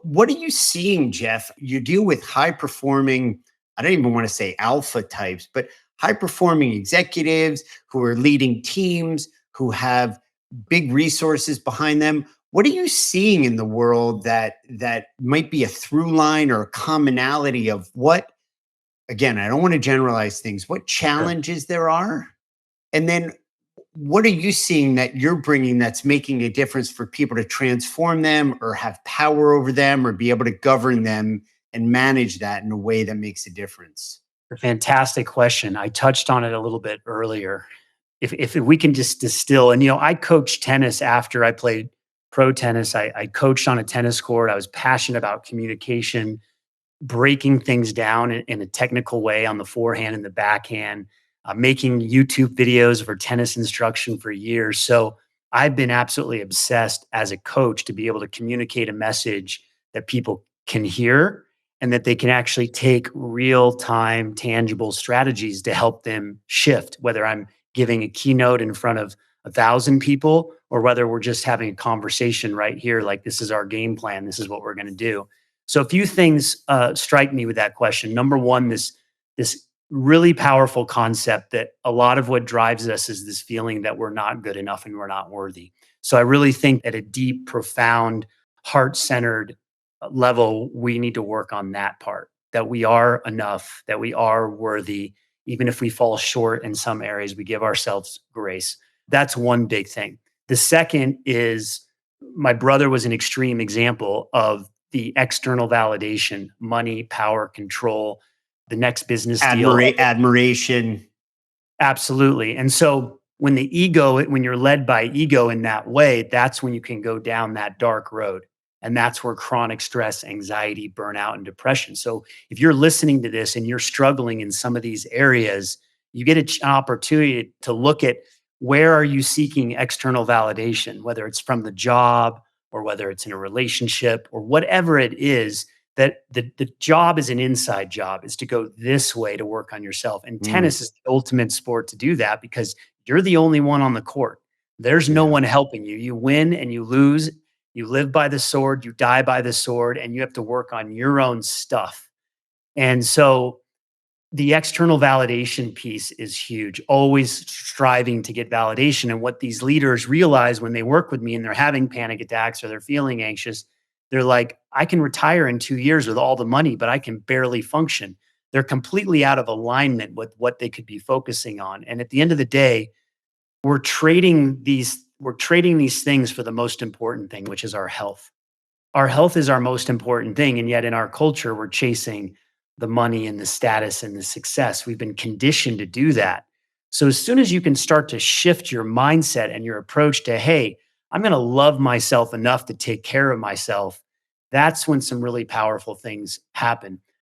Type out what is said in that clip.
what are you seeing, Jeff? You deal with high performing, I don't even want to say alpha types, but high performing executives who are leading teams, who have big resources behind them. What are you seeing in the world that might be a through line or a commonality of what, again, I don't want to generalize things, what Sure. challenges there are? And then what are you seeing that you're bringing that's making a difference for people to transform them or have power over them or be able to govern them and manage that in a way that makes a difference? A fantastic question. I touched on it a little bit earlier. If we can just distill, and I coached tennis after I played pro tennis. I coached on a tennis court. I was passionate about communication, breaking things down in a technical way on the forehand and the backhand, making YouTube videos for tennis instruction for years. So I've been absolutely obsessed as a coach to be able to communicate a message that people can hear and that they can actually take real time, tangible strategies to help them shift, whether I'm giving a keynote in front of 1,000 people or whether we're just having a conversation right here, like this is our game plan, this is what we're going to do. So a few things strike me with that question. Number one, this really powerful concept that a lot of what drives us is this feeling that we're not good enough and we're not worthy. So I really think at a deep, profound, heart-centered level, we need to work on that part, that we are enough, that we are worthy. Even if we fall short in some areas, we give ourselves grace. That's one big thing. The second is my brother was an extreme example of the external validation, money, power, control, the next business deal. Admiration. Absolutely. And so when you're led by ego in that way, that's when you can go down that dark road. And that's where chronic stress, anxiety, burnout, and depression. So if you're listening to this and you're struggling in some of these areas, you get an opportunity to look at where are you seeking external validation, whether it's from the job or whether it's in a relationship or whatever it is, that the job is an inside job, is to go this way to work on yourself. And Mm, tennis is the ultimate sport to do that because you're the only one on the court. There's no yeah. one helping you. You win and you lose. You live by the sword, you die by the sword, and you have to work on your own stuff. And so the external validation piece is huge, always striving to get validation. And what these leaders realize when they work with me and they're having panic attacks or they're feeling anxious, they're like, I can retire in 2 years with all the money, but I can barely function. They're completely out of alignment with what they could be focusing on. And at the end of the day, we're trading these things for the most important thing, which is our health. Our health is our most important thing. And yet in our culture, we're chasing the money and the status and the success. We've been conditioned to do that. So as soon as you can start to shift your mindset and your approach to, hey, I'm going to love myself enough to take care of myself, that's when some really powerful things happen.